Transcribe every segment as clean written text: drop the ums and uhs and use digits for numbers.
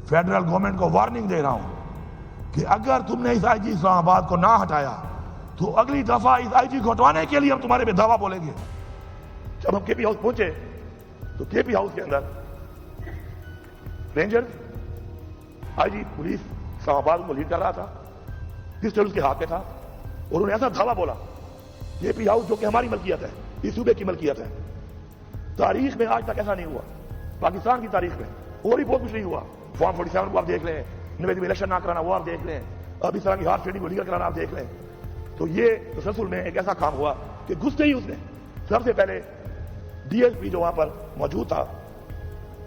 Federal government کو warning دے رہا ہوں کہ اگر تم نے اس آئی جی اسلام آباد کو نہ ہٹایا تو اگلی دفعہ اس آئی جی کو ہٹوانے کے لیے ہم تمہارے پہ دعویٰ بولیں گے۔ جب ہم کے پی ہاؤس پہنچے تو کے پی ہاؤس کے اندر رینجر آئی جی پولیس اسلام آباد کو لیڈ کر رہا تھا، پسٹل اس کے ہاتھ میں تھا، اور انہوں نے ایسا دعویٰ بولا کے پی ہاؤس جو کہ ہماری ملکیت ہے، اس صوبے کی ملکیت ہے، تاریخ میں آج تک ایسا نہیں ہوا، پاکستان کی تاریخ میں اور بھی بہت کچھ نہیں ہوا۔ فارم 47 کو آپ دیکھ لیں، نویدی میں الیکشن نہ کرانا وہ آپ دیکھ لیں، اب اس طرح کی ہارس ٹریڈنگ کو لیگل کرانا آپ دیکھ لیں۔ تو یہ تسلسل میں ایک ایسا کام ہوا کہ گھستے ہی اس نے سب سے پہلے ڈی ایس پی جو وہاں پر موجود تھا،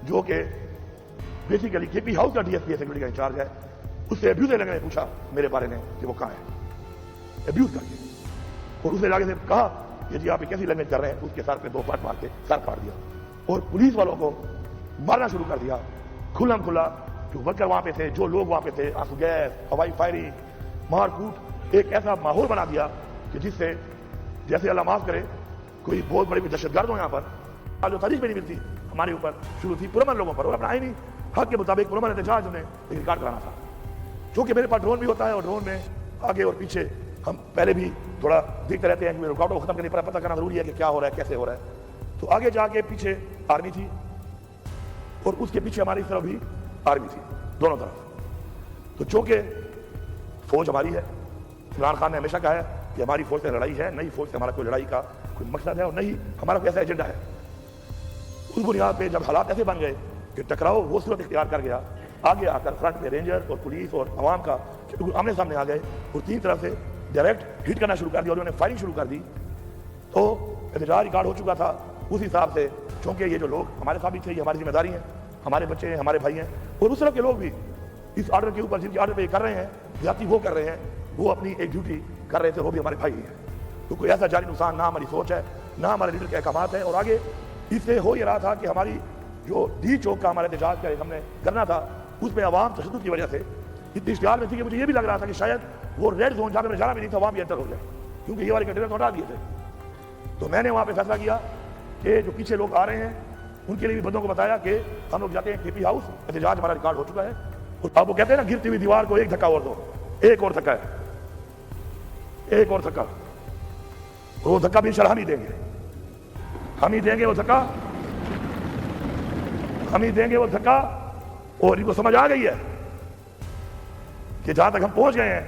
جو کہ بیسیکلی کے پی ہاؤس کا ڈی ایس پی سیکورٹی کا انچارج ہے، اس سے ابیوز لگنے نے پوچھا میرے بارے میں کہ وہ کہاں ہے، ابیوز کر کے، اور اس نے جا کے کہا کہ جی آپ کیسی لینگویج کر رہے ہیں، اس کے سر پہ 2 پاٹ مار کے سر پھاڑ دیا اور پولیس والوں کو مارنا شروع کر دیا کھلم کھلا۔ جو ورکر وہاں پہ تھے، جو لوگ وہاں پہ تھے، آنسو گیس، ہوائی فائرنگ، مار کوٹ، ایک ایسا ماحول بنا دیا کہ جس سے جیسے اللہ معاف کرے کوئی بہت بڑے دہشت گرد ہو یہاں پر، آج جو تاریخ میں نہیں ملتی ہمارے اوپر شروع تھی پرامن لوگوں پر، اور اپنا آئینی حق کے مطابق پرامن احتجاج انہیں ریکارڈ کرانا تھا۔ چونکہ میرے پاس ڈرون بھی ہوتا ہے اور ڈرون میں آگے اور پیچھے ہم پہلے بھی تھوڑا دیکھتے رہتے ہیں کہ رکاوٹوں کو ختم کرنے پر پتہ کرنا ضروری ہے کہ کیا ہو رہا ہے، کیسے ہو رہا ہے۔ تو آگے جا کے پیچھے آرمی تھی اور اس کے پیچھے ہماری طرف بھی آرمی تھی، دونوں طرف۔ تو چونکہ فوج ہماری ہے، عمران خان نے ہمیشہ کہا ہے کہ ہماری فوج سے لڑائی ہے، نئی فوج سے ہمارا کوئی لڑائی کا کوئی مقصد ہے اور نہیں ہمارا کوئی ایسا ایجنڈا ہے۔ اس بنیاد پہ جب حالات ایسے بن گئے کہ ٹکراؤ وہ صورت اختیار کر گیا، آگے آ کر فرنٹ میں رینجر اور پولیس اور عوام کا آمنے سامنے آ گئے اور 3 طرف سے ڈائریکٹ ہٹ کرنا شروع کر دیا اور انہوں نے فائرنگ شروع کر دی۔ تو احتجاج ریکارڈ ہو چکا تھا اس حساب سے، چونکہ یہ جو لوگ ہمارے ساتھ بھی تھے، یہ ہماری ذمہ داری ہیں، ہمارے بچے ہیں، ہمارے بھائی ہیں، اور اس طرح کے لوگ بھی اس آرڈر کے اوپر جن کے آرڈر پہ یہ کر رہے ہیں، زیادتی وہ کر رہے ہیں، وہ اپنی ایک ڈیوٹی کر رہے تھے، وہ بھی ہمارے بھائی ہیں۔ تو کوئی ایسا جانی نقصان نہ ہماری سوچ ہے، نہ ہمارے لیڈر کے احکامات ہیں، اور آگے اس سے ہو یہ رہا تھا کہ ہماری جو ڈی چوک کا ہمارا احتجاج کا ہم نے کرنا تھا، اس میں عوام تشدد کی وجہ سے اتنی اشتعال میں تھی کہ مجھے یہ بھی لگ رہا تھا کہ شاید وہ ریڈ زون جہاں پہ جانا بھی نہیں تھا وہاں بھی انٹر ہو جائے، کیونکہ یہ والے کنٹینر تو ہٹا دیے تھے۔ تو میں نے وہاں پہ فیصلہ کیا کہ جو پیچھے لوگ آ رہے ہیں ان کے لیے بھی بندوں کو بتایا کہ ہم لوگ جاتے ہیں کے پی ہاؤس، احتجاج ہمارا ریکارڈ ہو چکا ہے، اور اب وہ کہتے ہیں نا گرتی ہوئی دیوار کو ایک دھکا اور دو، ایک اور دھکا ہے، ایک اور دھکا، وہ دھکا بھی انشاءاللہ ہم ہی دیں گے، ہم ہی دیں گے وہ دھکا، ہم ہی دیں گے وہ دھکا۔ اور ان کو سمجھ آ گئی ہے کہ جہاں تک ہم پہنچ گئے ہیں،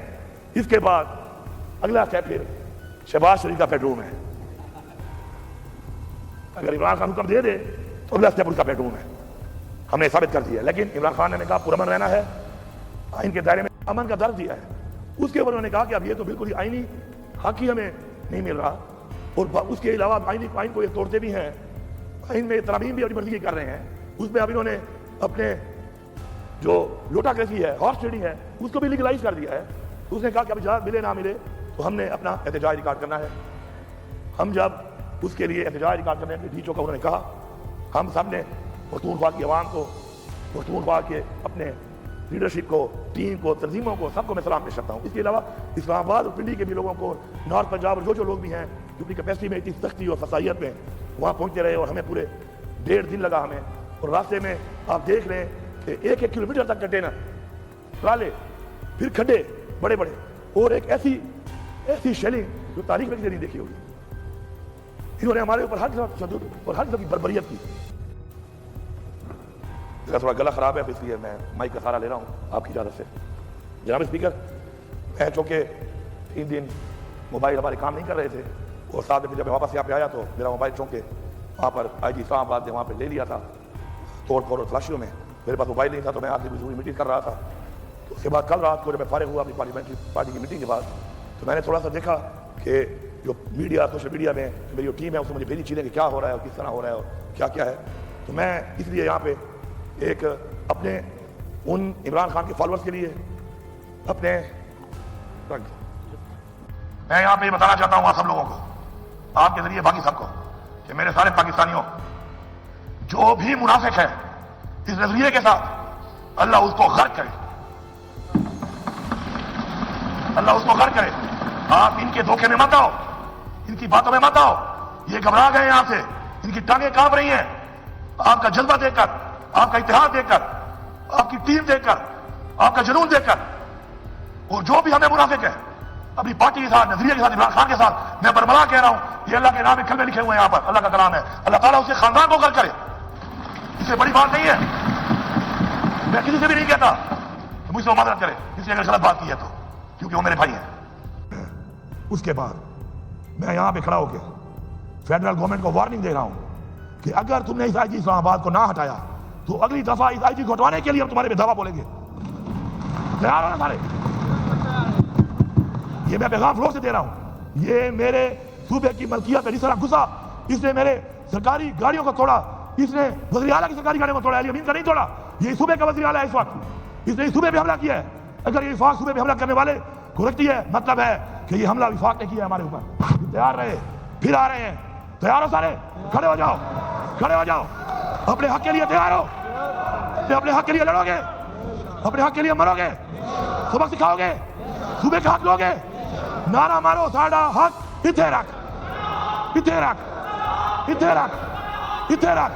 اس کے بعد اگلا اسٹیپ پھر شہباز شریف کا بیڈ روم ہے۔ اگر عمران خان حکم دے دے تو اگلا اسٹیپ ان کا بیڈ روم ہے، ہم نے ثابت کر دیا ہے۔ لیکن عمران خان نے کہا پرامن رہنا ہے، آئین کے دائرے میں امن کا درج دیا ہے۔ اس کے اوپر انہوں نے کہا کہ اب یہ تو بالکل ہی آئینی حق ہی ہمیں نہیں مل رہا، اور اس کے علاوہ آئین کو یہ توڑتے بھی ہیں، آئین میں ترامیم بھی اپنی مرضی کی کر رہے ہیں۔ اس میں اب انہوں نے اپنے جو لوٹا کریسی ہے، ہارس ٹریڈنگ ہے، اس کو بھی لیگلائز کر دیا ہے۔ اس نے کہا کہ اب اجازت ملے نہ ملے تو ہم نے اپنا احتجاج ریکارڈ کرنا ہے۔ ہم جب اس کے لیے احتجاج ریکارڈ کرنے کے ڈی چوک کا انہوں نے کہا، ہم سب نے پختونخوا کی عوام کو، پختونخوا کے اپنے لیڈرشپ کو، ٹیم کو، تنظیموں کو، سب کو میں سلام پیش کرتا ہوں۔ اس کے علاوہ اسلام آباد اور پنڈی کے بھی لوگوں کو، نارتھ پنجاب اور جو لوگ بھی ہیں جو اپنی کیپیسٹی میں اتنی سختی اور فصاحیت میں وہاں پہنچتے رہے، اور ہمیں پورے 1.5 دن لگا ہمیں، اور راستے میں آپ دیکھ لیں کہ 1 کلومیٹر تک کنٹینر، ٹرالے، پھر کھڈے بڑے بڑے، اور ایک ایسی شیلنگ جو تاریخ میں کسی نہیں دیکھی ہوگی۔ انہوں نے ہمارے اوپر ہر قسم کی تشدد اور ہر قسم کی بربریت کی۔ تھوڑا گلا خراب ہے، اس لیے میں مائک کا سہارا لے رہا ہوں آپ کی اجازت سے۔ جناب اسپیکر، میں چونکہ 3 دن موبائل ہمارے کام نہیں کر رہے تھے، اور ساتھ میں جب میں واپس یہاں پہ آیا تو میرا موبائل چونکہ وہاں پر آئی جی اسلام آباد نے وہاں پہ لے لیا تھا توڑ پھوڑ اور تلاشیوں میں، میرے پاس موبائل نہیں تھا، تو میں آپ سے ضروری میٹنگ کر رہا تھا۔ تو اس کے بعد کل رات کو جب میں فارغ ہوا اپنی پارلیمنٹری پارٹی کی میٹنگ کے بعد، تو میں نے تھوڑا سا دیکھا کہ جو میڈیا، سوشل میڈیا میں میری جو ٹیم ہے اس نے مجھے بھیجی چیزیں کہ کیا ہو رہا ہے اور کس طرح ہو رہا ہے اور کیا کیا ہے۔ تو میں اس لیے یہاں پہ ایک اپنے ان عمران خان کے فالوورز کے لیے میں یہاں پہ یہ بتانا چاہتا ہوں آپ سب لوگوں کو، آپ کے ذریعے باقی سب کو، کہ میرے سارے پاکستانیوں، جو بھی منافق ہے اس نظریے کے ساتھ، اللہ اس کو غرق کرے، اللہ اس کو غرق کرے۔ آپ ان کے دھوکے میں مت آؤ، ان کی باتوں میں مت آؤ، یہ گھبرا گئے یہاں سے، ان کی ٹانگیں کانپ رہی ہیں آپ کا جذبہ دیکھ کر، آپ کا اتحاد دیکھ کر۔ آپ کی ٹیم دیکھ کر، آپ کا جنون دیکھ کر، اور جو بھی ہمیں منافق ہے اپنی پارٹی کے ساتھ، نظریے کے ساتھ، عمران خان کے ساتھ، میں برملا کہہ رہا ہوں، یہ اللہ کے نام میں کلمے لکھے ہوئے ہیں یہاں پر، اللہ کا کلام ہے، اللہ تعالیٰ اسے خاندان کو کر کرے، اس سے بڑی بات نہیں ہے. میں کسی سے بھی نہیں کہتا کہ مجھ سے وہ معذرت کرے کسی نے اگر غلط بات کی ہے تو، کیونکہ وہ میرے بھائی ہیں. اس کے بعد میں یہاں پہ کھڑا ہو کے فیڈرل گورنمنٹ کو وارننگ دے رہا ہوں کہ اگر تم نے اس آئی جی اسلام آباد کو نہ ہٹایا تو اگلی دفعہ اس آئی جی کو ہٹوانے کے لیے ہم تمہارے پہ دعویٰ بولیں گے. تیار ہو نا سارے؟ یہ میں پیغام فلور سے دے رہا ہوں. یہ میرے صوبے کی ملکیت ہے، جس طرح گھسا، اس نے میرے سرکاری گاڑیوں کو توڑا، اس نے وزیر اعلیٰ کی سرکاری گاڑیوں کو توڑا، علی امین کا نہیں توڑا. یہ صوبے کا وزیر اعلیٰ ہے اس وقت، اس نے اس صوبے پہ حملہ کیا ہے. اگر یہ وفاق صوبے پہ حملہ کرنے والے کو رکھتی ہے، مطلب ہے کہ یہ حملہ وفاق نے کیا ہے ہمارے اوپر. تیار رہے، پھر آ رہے ہیں. تیار ہو سارے؟ کھڑے ہو جاؤ، کھڑے ہو جاؤ. اپنے حق کے لیے تیار ہو؟ اپنے حق کے لیے لڑو گے؟ اپنے حق کے لیے مرو گے؟ سبق سکھاؤ گے؟ صوبے کا حق لو گے؟ نعرہ مارو، ساڈا حق اتھے رکھ، اتھے رکھ، اتھے رکھ، اتھے رکھ.